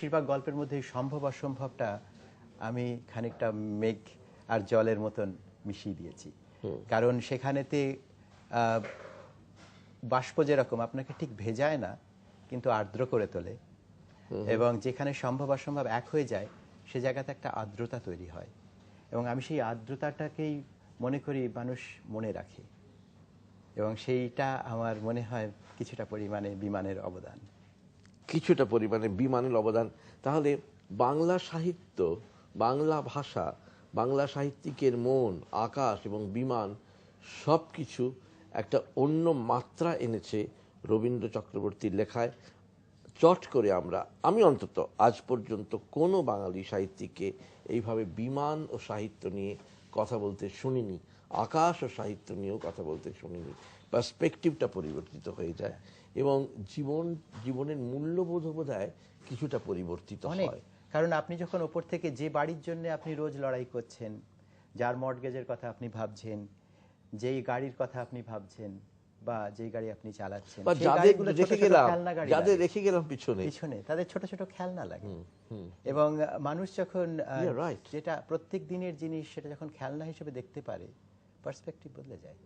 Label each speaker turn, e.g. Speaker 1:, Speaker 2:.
Speaker 1: বেশিরভাগ গল্পের মধ্যে সম্ভব অসম্ভবটা আমি খানিকটা মেঘ আর জলের মতন মিশিয়ে দিয়েছি। কারণ সেখানেতে বাষ্প যেরকম আপনাকে ঠিক ভেজায় না, কিন্তু আর্দ্র করে তোলে, এবং যেখানে সম্ভব অসম্ভব এক হয়ে যায় সে জায়গাতে একটা আর্দ্রতা তৈরি হয়, এবং আমি সেই আর্দ্রতাটাকেই মনে করি মানুষ মনে রাখে, এবং সেইটা আমার মনে হয় কিছুটা পরিমাণে বিমানের অবদান।
Speaker 2: কিছুটা পরিমাণে বিমানের অবদান। তাহলে বাংলা সাহিত্য, বাংলা ভাষা, বাংলা সাহিত্যিকের মন, আকাশ এবং বিমান সব কিছু একটা অন্য মাত্রা এনেছে রবীন্দ্র চক্রবর্তীর লেখায়। চট করে আমি অন্তত আজ পর্যন্ত কোনো বাঙালি সাহিত্যিককে এইভাবে বিমান ও সাহিত্য নিয়ে কথা বলতে শুনিনি, আকাশ ও সাহিত্য নিয়েও কথা বলতে শুনিনি। পার্সপেক্টিভটা পরিবর্তিত হয়ে যায় এবং জীবনের মূল্যবোধ বোধহয় কিছুটা পরিবর্তিত হয়।
Speaker 1: কারণ আপনি যখন ওপর থেকে যে বাড়ির জন্য আপনি রোজ লড়াই করছেন, যার মর্টগেজের কথা আপনি ভাবছেন, যেই গাড়ির কথা আপনি ভাবছেন, বা যেই গাড়ি আপনি চালাচ্ছেন,
Speaker 2: বা যাদের রেখে গেলাম পিছনে
Speaker 1: তাদের ছোট ছোট খেলনা লাগে। এবং মানুষ যখন যেটা প্রত্যেক দিনের জিনিস সেটা যখন খেলনা হিসেবে দেখতে পারে, পার্সপেক্টিভ বদলে যায়।